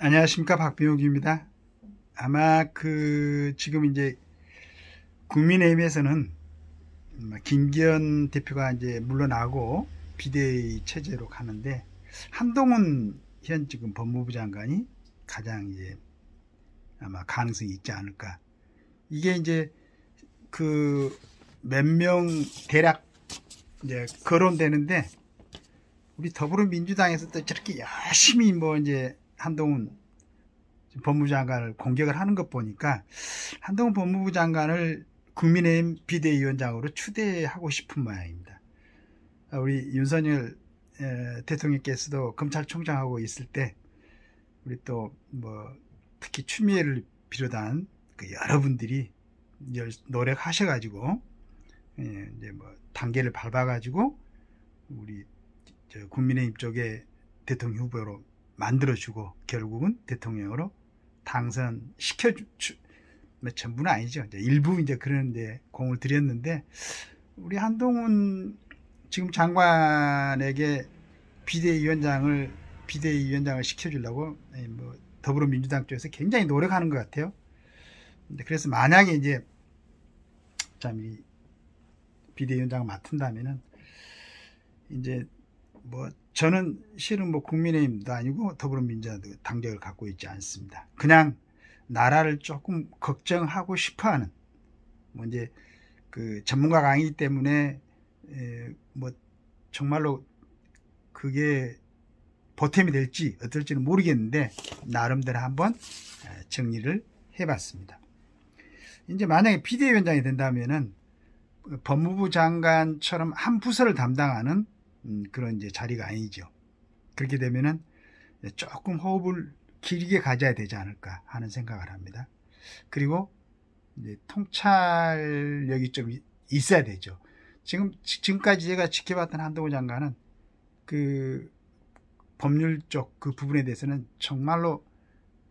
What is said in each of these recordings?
안녕하십니까, 박병욱입니다. 아마 지금 이제 국민의힘에서는 김기현 대표가 이제 물러나고 비대위 체제로 가는데, 한동훈 현 지금 법무부 장관이 가장 이제 아마 가능성이 있지 않을까. 이게 이제 몇 명 대략 이제 거론되는데, 우리 더불어민주당에서 또 저렇게 열심히 이제 한동훈 법무부 장관을 공격을 하는 것 보니까, 한동훈 법무부 장관을 국민의힘 비대위원장으로 추대하고 싶은 모양입니다. 우리 윤석열 대통령께서도 검찰총장하고 있을 때, 우리 또 특히 추미애를 비롯한 여러분들이 노력하셔가지고 이제 단계를 밟아가지고 우리 국민의힘 쪽에 대통령 후보로 만들어주고, 결국은 대통령으로 전부는 아니죠. 일부 이제 그런 공을 들였는데, 우리 한동훈 지금 장관에게 비대위원장을 시켜주려고 더불어민주당 쪽에서 굉장히 노력하는 것 같아요. 그래서 만약에 이제 이 비대위원장을 맡은다면은, 이제 저는 실은 국민의힘도 아니고 더불어민주당도 당적을 갖고 있지 않습니다. 그냥 나라를 조금 걱정하고 싶어하는, 이제 전문가가 아니기 때문에 정말로 그게 보탬이 될지 어떨지는 모르겠는데, 나름대로 한번 정리를 해봤습니다. 이제 만약에 비대위원장이 된다면은 법무부 장관처럼 한 부서를 담당하는 그런 이제 자리가 아니죠. 그렇게 되면은 조금 호흡을 길게 가져야 되지 않을까 하는 생각을 합니다. 그리고 이제 통찰력이 좀 있어야 되죠. 지금까지 제가 지켜봤던 한동훈 장관은 법률 쪽 그 부분에 대해서는 정말로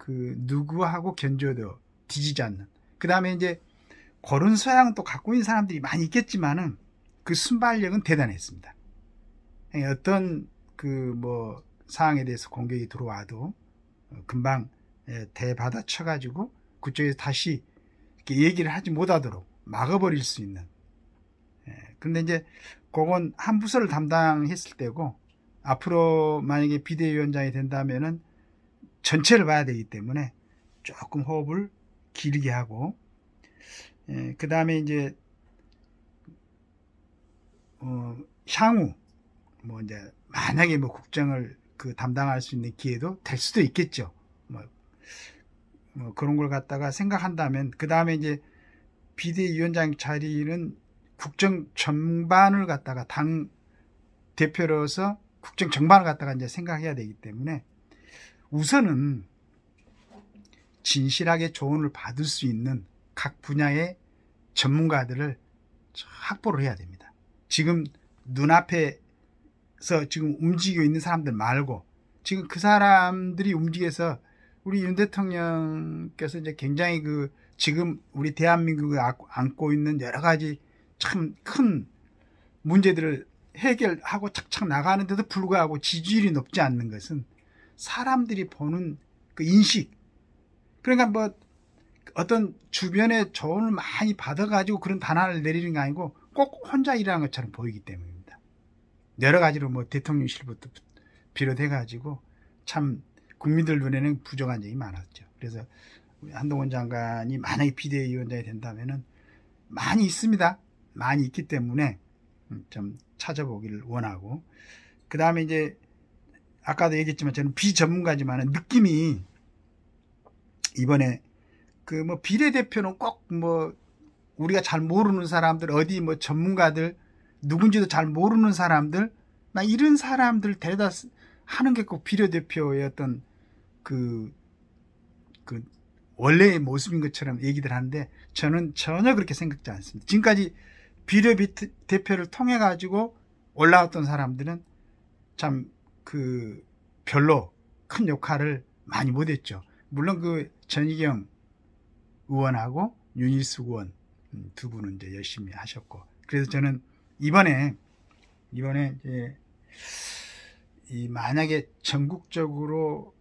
누구하고 견줘도 뒤지지 않는, 그 다음에 이제 그런 소양은 또 갖고 있는 사람들이 많이 있겠지만은 그 순발력은 대단했습니다. 어떤 사항에 대해서 공격이 들어와도 금방 대받아 쳐가지고 그쪽에서 다시 이렇게 얘기를 하지 못하도록 막아버릴 수 있는. 그런데 이제 그건 한 부서를 담당했을 때고, 앞으로 만약에 비대위원장이 된다면은 전체를 봐야 되기 때문에 조금 호흡을 길게 하고, 그 다음에 이제 향후 이제 만약에 국정을 담당할 수 있는 기회도 될 수도 있겠죠. 그런 걸 갖다가 생각한다면, 그 다음에 이제 비대위원장 자리는 국정 전반을 갖다가 당 대표로서 국정 전반을 갖다가 이제 생각해야 되기 때문에, 우선은 진실하게 조언을 받을 수 있는 각 분야의 전문가들을 확보를 해야 됩니다. 지금 눈앞에서 지금 움직이고 있는 사람들 말고, 지금 그 사람들이 움직여서 우리 윤 대통령께서 이제 굉장히 지금 우리 대한민국이 안고 있는 여러 가지 참 큰 문제들을 해결하고 착착 나가는데도 불구하고 지지율이 높지 않는 것은 사람들이 보는 인식, 그러니까 어떤 주변의 조언을 많이 받아가지고 그런 단안을 내리는 게 아니고 꼭 혼자 일하는 것처럼 보이기 때문입니다. 여러 가지로 대통령실부터 비롯해가지고 참 국민들 눈에는 부정한 점이 많았죠. 그래서 한동훈 장관이 만약에 비대위원장이 된다면은 많이 있습니다. 많이 있기 때문에 좀 찾아보기를 원하고, 그 다음에 이제 아까도 얘기했지만 저는 비전문가지만 느낌이 이번에 비례대표는 꼭 우리가 잘 모르는 사람들, 어디 전문가들, 누군지도 잘 모르는 사람들, 이런 사람들 데려다 하는 게 꼭 비례대표의 어떤 원래의 모습인 것처럼 얘기들 하는데, 저는 전혀 그렇게 생각지 않습니다. 지금까지 비례대표를 통해 가지고 올라왔던 사람들은 참 별로 큰 역할을 많이 못했죠. 물론 전희경 의원하고 윤희숙 의원 두 분은 이제 열심히 하셨고, 그래서 저는 이번에 이제 만약에 전국적으로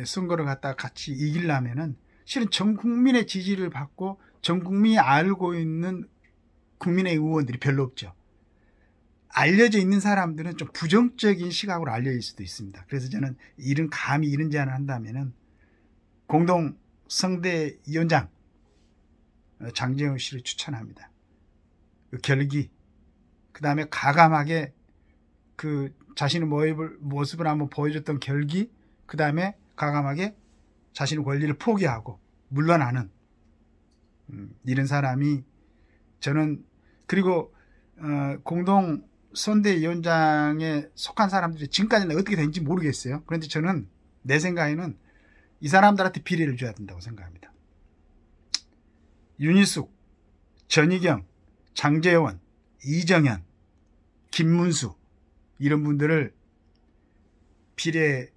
선거를 갖다가 같이 이기려면은 실은 전 국민의 지지를 받고 전 국민이 알고 있는 국민의 의원들이 별로 없죠. 알려져 있는 사람들은 좀 부정적인 시각으로 알려질 수도 있습니다. 그래서 저는 감히 이런 제안을 한다면은 공동 선대위원장 장제원 씨를 추천합니다. 그 결기, 그 다음에 가감하게 그 자신의 모습을 한번 보여줬던 결기, 그 다음에 가감하게 자신의 권리를 포기하고 물러나는 이런 사람이 저는, 그리고 공동 선대위원장에 속한 사람들이 지금까지는 어떻게 된지 모르겠어요. 그런데 저는 내 생각에는 이 사람들한테 비례를 줘야 된다고 생각합니다. 윤희숙, 전희경, 장제원, 이정현, 김문수 이런 분들을 비례로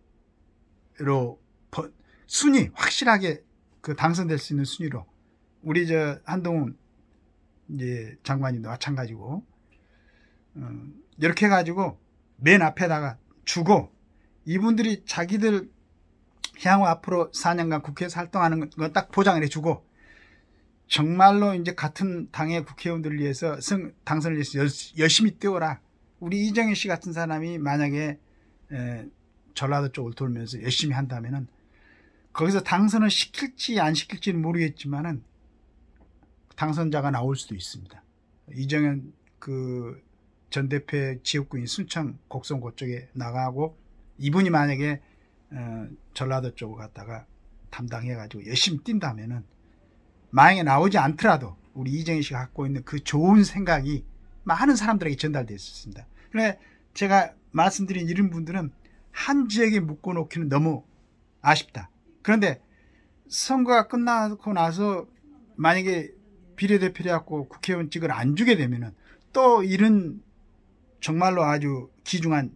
순위 확실하게 그 당선될 수 있는 순위로, 우리 한동훈 이제 장관님도 마찬가지고 이렇게 해가지고 맨 앞에다가 주고, 이분들이 자기들 향후 앞으로 4년간 국회에서 활동하는 건 딱 보장을 해주고, 정말로 이제 같은 당의 국회의원들을 위해서 당선을 위해서 열심히 뛰어라. 우리 이정현 씨 같은 사람이 만약에 전라도 쪽을 돌면서 열심히 한다면은 거기서 당선을 시킬지 안 시킬지는 모르겠지만은 당선자가 나올 수도 있습니다. 이정현 전 대표의 지역구인 순천 곡성 그쪽에 나가고, 이분이 만약에 전라도 쪽을 갖다가 담당해가지고 열심히 뛴다면은 만약에 나오지 않더라도 우리 이정현 씨가 갖고 있는 그 좋은 생각이 많은 사람들에게 전달되어 있었습니다. 그런데 제가 말씀드린 이런 분들은 한 지역에 묶어놓기는 너무 아쉽다. 그런데 선거가 끝나고 나서 만약에 비례대표를 갖고 국회의원직을 안 주게 되면은 또 이런 정말로 아주 귀중한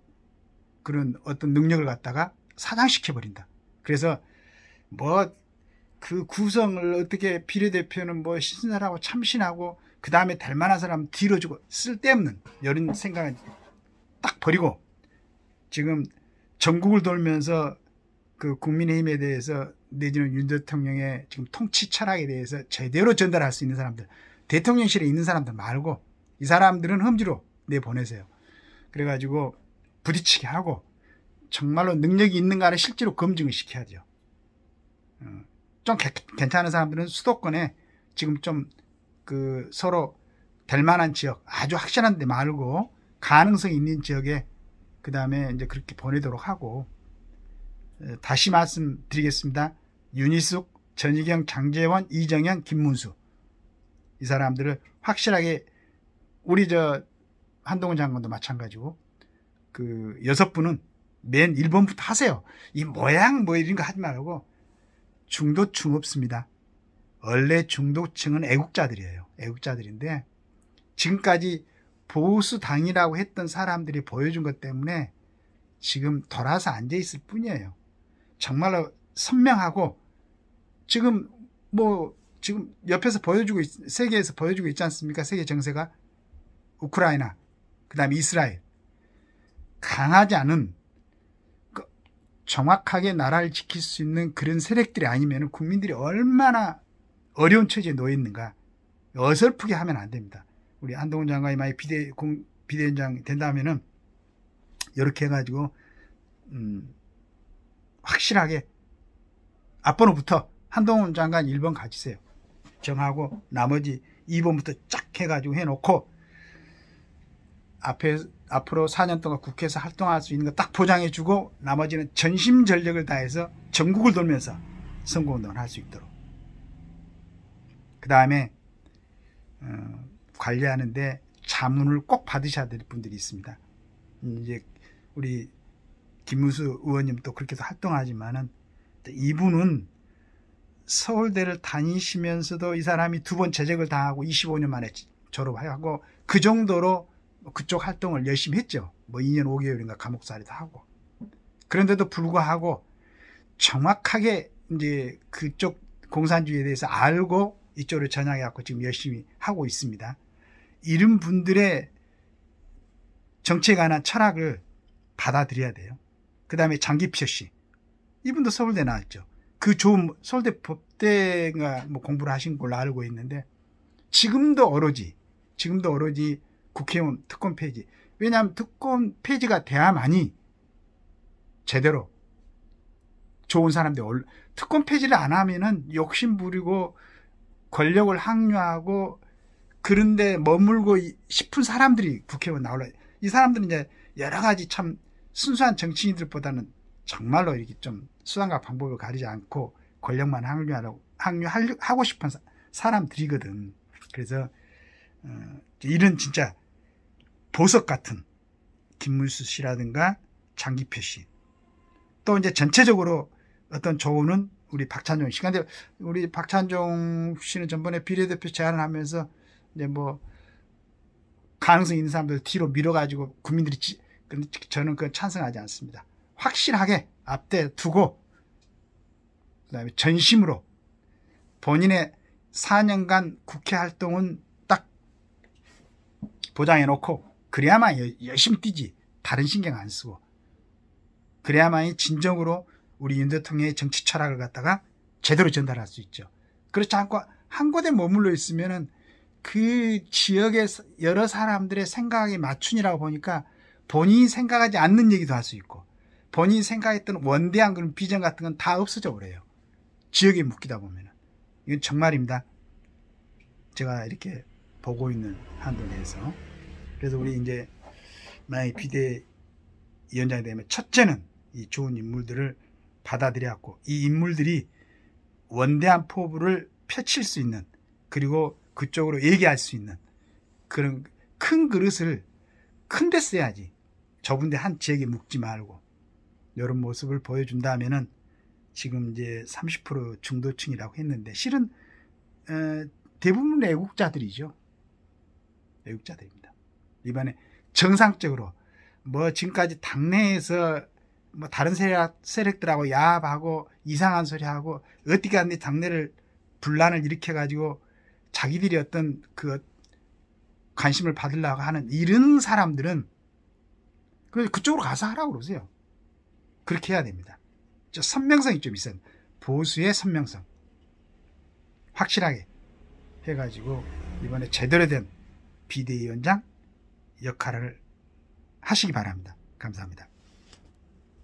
그런 어떤 능력을 갖다가 사장시켜버린다. 그래서 그 구성을 어떻게 비례대표는 신설하고 참신하고 그 다음에 될 만한 사람 뒤로 주고 쓸데없는 이런 생각은 딱 버리고, 지금 전국을 돌면서 그 국민의힘에 대해서 내지는 윤 대통령의 지금 통치 철학에 대해서 제대로 전달할 수 있는 사람들, 대통령실에 있는 사람들 말고 이 사람들은 험지로 내보내세요. 그래가지고 부딪히게 하고 정말로 능력이 있는가를 실제로 검증을 시켜야죠. 좀 괜찮은 사람들은 수도권에 지금 좀 서로 될 만한 지역, 아주 확실한 데 말고 가능성이 있는 지역에 그 다음에 이제 그렇게 보내도록 하고, 다시 말씀드리겠습니다. 윤희숙, 전희경, 장제원, 이정현, 김문수 이 사람들을 확실하게, 우리 한동훈 장관도 마찬가지고 그 6분은 맨 1번부터 하세요. 이 모양 이런 거 하지 말고, 중도층 없습니다. 원래 중도층은 애국자들이에요. 애국자들인데 지금까지 보수당이라고 했던 사람들이 보여준 것 때문에 지금 돌아서 앉아있을 뿐이에요. 정말로 선명하고, 지금 지금 옆에서 세계에서 보여주고 있지 않습니까? 세계 정세가 우크라이나, 그 다음에 이스라엘, 강하지 않은 정확하게 나라를 지킬 수 있는 그런 세력들이 아니면 국민들이 얼마나 어려운 처지에 놓여 있는가. 어설프게 하면 안 됩니다. 우리 한동훈 장관이 만약 비대위원장 된다면은 이렇게 해가지고 확실하게 앞번호부터 한동훈 장관 1번 가지세요. 정하고 나머지 2번부터 쫙 해가지고 해놓고, 앞으로 4년 동안 국회에서 활동할 수 있는 거 딱 보장해주고, 나머지는 전심전력을 다해서 전국을 돌면서 선거운동을 할 수 있도록. 그 다음에 관리하는데 자문을 꼭 받으셔야 될 분들이 있습니다. 이제 우리 김문수 의원님도 그렇게도 활동하지만은, 이분은 서울대를 다니시면서도 이 사람이 2번 재직을 당하고 25년 만에 졸업하고 그 정도로 그쪽 활동을 열심히 했죠. 2년 5개월인가 감옥살이도 하고. 그런데도 불구하고 정확하게 이제 그쪽 공산주의에 대해서 알고 이쪽으로 전향해갖고 지금 열심히 하고 있습니다. 이런 분들의 정치에 관한 철학을 받아들여야 돼요. 그 다음에 장기표 씨. 이분도 서울대 나왔죠. 그 좋은 서울대 법대가 뭐 공부를 하신 걸로 알고 있는데 지금도 오로지 국회의원 특권 폐지. 왜냐하면 특권 폐지가 돼야만이 제대로 좋은 사람들 특권 폐지를 안 하면은 욕심 부리고 권력을 항유하고 그런데 머물고 싶은 사람들이 국회의원 나올라. 이 사람들은 이제 여러 가지 참 순수한 정치인들보다는 정말로 이렇게 좀 수단과 방법을 가리지 않고 권력만 항유하고 싶은 사람들이거든. 그래서 이런 진짜 보석 같은 김문수 씨라든가 장기표 씨, 또 이제 전체적으로 어떤 조언은 우리 박찬종 씨. 근데 우리 박찬종 씨는 전번에 비례대표 제안을 하면서 이제 뭐 가능성 있는 사람들 뒤로 밀어가지고 국민들이 저는 그건 찬성하지 않습니다. 확실하게 앞대 두고 그다음에 전심으로 본인의 4년간 국회 활동은 딱 보장해 놓고 그래야만 열심히 뛰지. 다른 신경 안 쓰고 그래야만이 진정으로 우리 윤 대통령의 정치 철학을 갖다가 제대로 전달할 수 있죠. 그렇지 않고 한 곳에 머물러 있으면은 그 지역의 여러 사람들의 생각에 맞춘이라고 보니까 본인이 생각하지 않는 얘기도 할 수 있고 본인이 생각했던 원대한 그런 비전 같은 건 다 없어져 버려요. 지역에 묶이다 보면은. 이건 정말입니다. 제가 이렇게 보고 있는 한도 내에서. 그래서 우리 이제 만약에 비대위원장이 되면 첫째는 이 좋은 인물들을 받아들여갖고 이 인물들이 원대한 포부를 펼칠 수 있는 그리고 그쪽으로 얘기할 수 있는 그런 큰 그릇을 큰 데 써야지. 좁은데 한 지역에 묶지 말고 이런 모습을 보여준다면은 지금 이제 30% 중도층이라고 했는데 실은 대부분 애국자들이죠. 애국자들입니다. 이번에 정상적으로 뭐 지금까지 당내에서 뭐 다른 세력들하고 야합하고 이상한 소리하고 어떻게 하는데 당내를 분란을 일으켜가지고 자기들이 어떤 그 관심을 받으려고 하는 이런 사람들은 그쪽으로 가서 하라고 그러세요. 그렇게 해야 됩니다. 선명성이 좀 있어요. 보수의 선명성 확실하게 해가지고 이번에 제대로 된 비대위원장 역할을 하시기 바랍니다. 감사합니다.